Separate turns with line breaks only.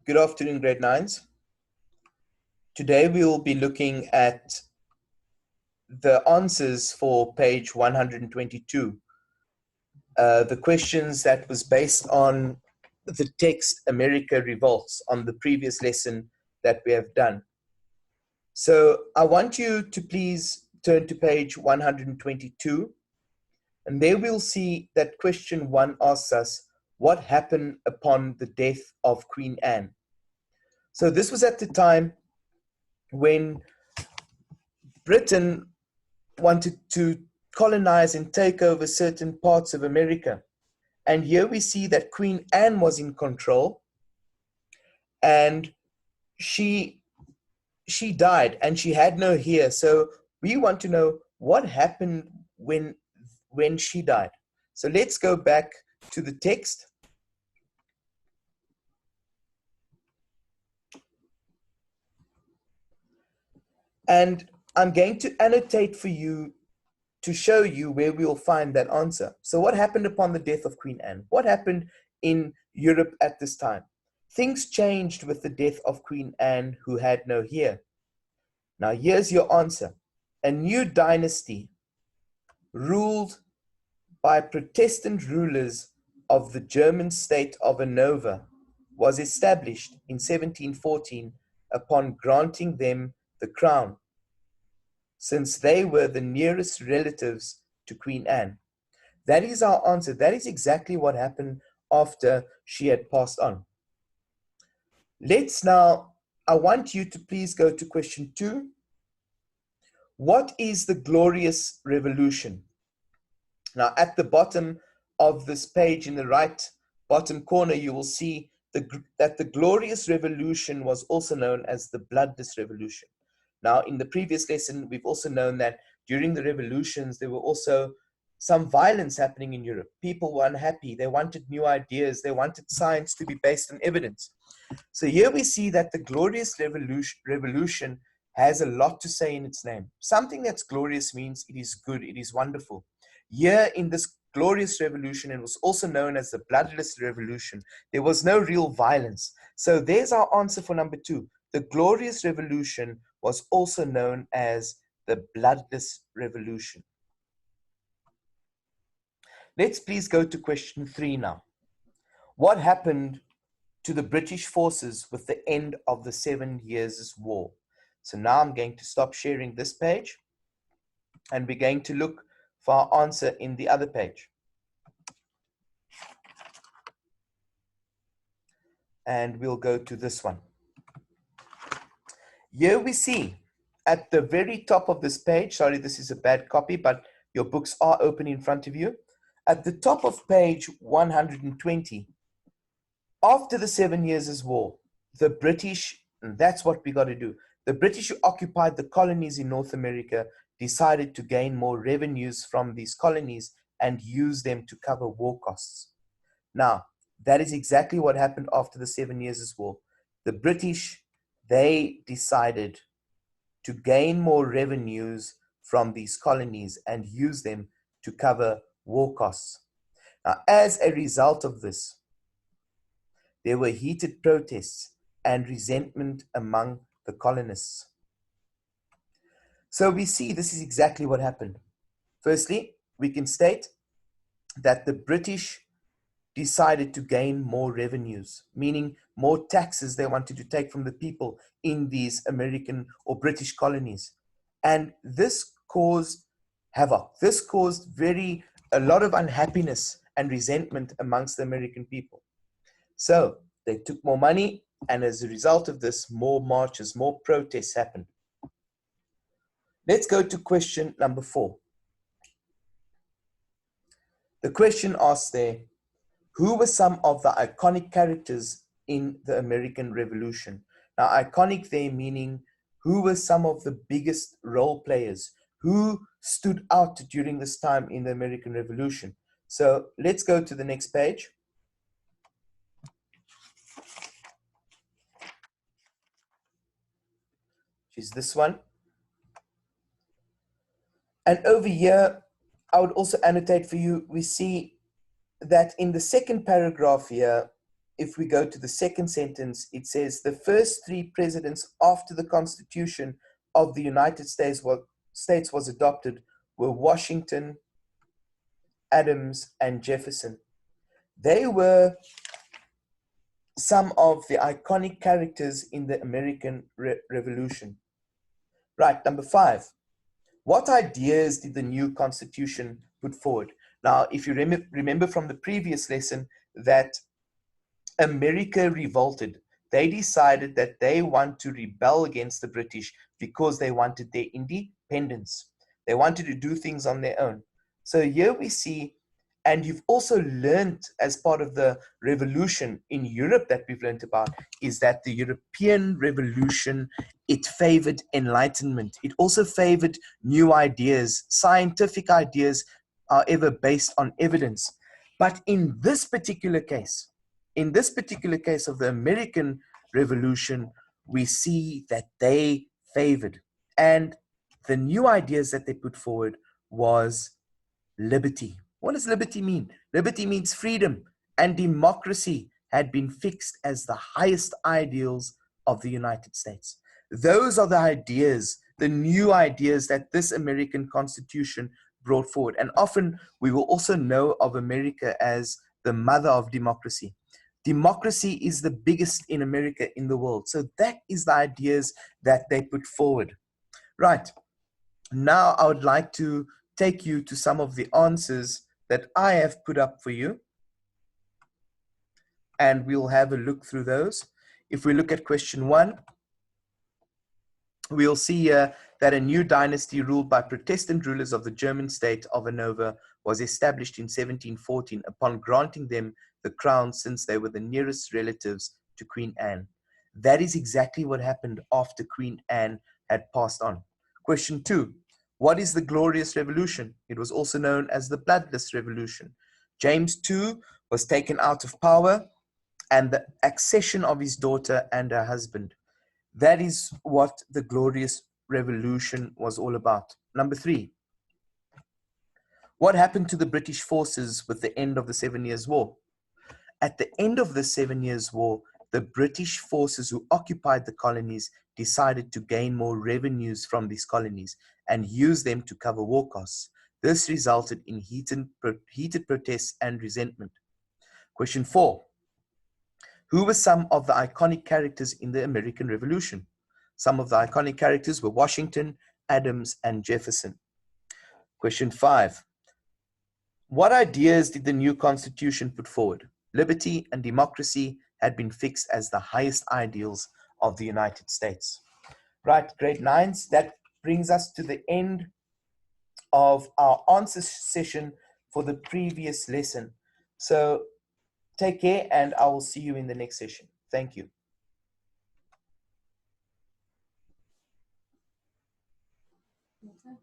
Good afternoon, grade 9s. Today we will be looking at the answers for page 122. The questions that was based on the text America Revolts on the previous lesson that we have done. So I want you to please turn to page 122, and there we'll see that question 1 asks us, what happened upon the death of Queen Anne? So this was at the time when Britain wanted to colonize and take over certain parts of America. And here we see that Queen Anne was in control, and she died and she had no heir. So we want to know what happened when she died. So let's go back to the text. And I'm going to annotate for you to show you where we will find that answer. So what happened upon the death of Queen Anne? What happened in Europe at this time? Things changed with the death of Queen Anne, who had no heir. Now here's your answer. A new dynasty ruled by Protestant rulers of the German state of Hanover was established in 1714 upon granting them the crown, since they were the nearest relatives to Queen Anne. That is our answer. That is exactly what happened after she had passed on. I want you to please go to question 2. What is the Glorious Revolution? Now, at the bottom of this page in the right bottom corner, you will see that the Glorious Revolution was also known as the Bloodless Revolution. Now, in the previous lesson, we've also known that during the revolutions, there were also some violence happening in Europe. People were unhappy. They wanted new ideas. They wanted science to be based on evidence. So here we see that the Glorious Revolution has a lot to say in its name. Something that's glorious means it is good, it is wonderful. Here in this Glorious Revolution, it was also known as the Bloodless Revolution. There was no real violence. So there's our answer for number 2. The Glorious Revolution was also known as the Bloodless Revolution. Let's please go to question 3 now. What happened to the British forces with the end of the 7 Years' War? So now I'm going to stop sharing this page, and we're going to look for our answer in the other page. And we'll go to this one. Here we see at the very top of this page, sorry, this is a bad copy, but your books are open in front of you. At the top of page 120, after the 7 Years' War, the British, and that's what we got to do, the British who occupied the colonies in North America decided to gain more revenues from these colonies and use them to cover war costs. Now, that is exactly what happened after the 7 Years' War. The British, they decided to gain more revenues from these colonies and use them to cover war costs. Now, as a result of this, there were heated protests and resentment among the colonists. So we see this is exactly what happened. Firstly, we can state that the British decided to gain more revenues, meaning more taxes they wanted to take from the people in these American or British colonies. And this caused havoc. This caused a lot of unhappiness and resentment amongst the American people. So they took more money, and as a result of this, more marches, more protests happened. Let's go to question number 4. The question asks there, who were some of the iconic characters in the American Revolution? Now, iconic there meaning who were some of the biggest role players? Who stood out during this time in the American Revolution? So let's go to the next page. Which is this one. And over here, I would also annotate for you, we see that in the second paragraph here, if we go to the second sentence, it says the first three presidents after the Constitution of the United States was adopted were Washington, Adams, and Jefferson. They were some of the iconic characters in the American Revolution. Right, number 5. What ideas did the new Constitution put forward? Now, if you remember from the previous lesson that America revolted. They decided that they want to rebel against the British because they wanted their independence. They wanted to do things on their own. So here we see, and you've also learned as part of the revolution in Europe that we've learned about, is that the European Revolution, it favored enlightenment. It also favored new ideas, scientific ideas are ever based on evidence. But in this particular case of the American Revolution, we see that they favored. And the new ideas that they put forward was liberty. What does liberty mean? Liberty means freedom, and democracy had been fixed as the highest ideals of the United States. Those are the ideas, the new ideas that this American Constitution brought forward. And often we will also know of America as the mother of democracy. Democracy is the biggest in America in the world. So that is the ideas that they put forward. Right. Now I would like to take you to some of the answers that I have put up for you. And we'll have a look through those. If we look at question 1, we'll see that a new dynasty ruled by Protestant rulers of the German state of Hanover was established in 1714 upon granting them the crown, since they were the nearest relatives to Queen Anne. That is exactly what happened after Queen Anne had passed on. Question 2. What is the Glorious Revolution? It was also known as the Bloodless Revolution. James II was taken out of power, and the accession of his daughter and her husband. That is what the Glorious Revolution was all about. Number 3. What happened to the British forces with the end of the 7 Years' War? At the end of the 7 Years' War, the British forces who occupied the colonies decided to gain more revenues from these colonies and use them to cover war costs. This resulted in heated protests and resentment. Question 4. Who were some of the iconic characters in the American Revolution? Some of the iconic characters were Washington, Adams, and Jefferson. Question 5. What ideas did the new Constitution put forward? Liberty and democracy had been fixed as the highest ideals of the United States. Right, grade 9s, that brings us to the end of our answer session for the previous lesson. So take care, and I will see you in the next session. Thank you. Okay.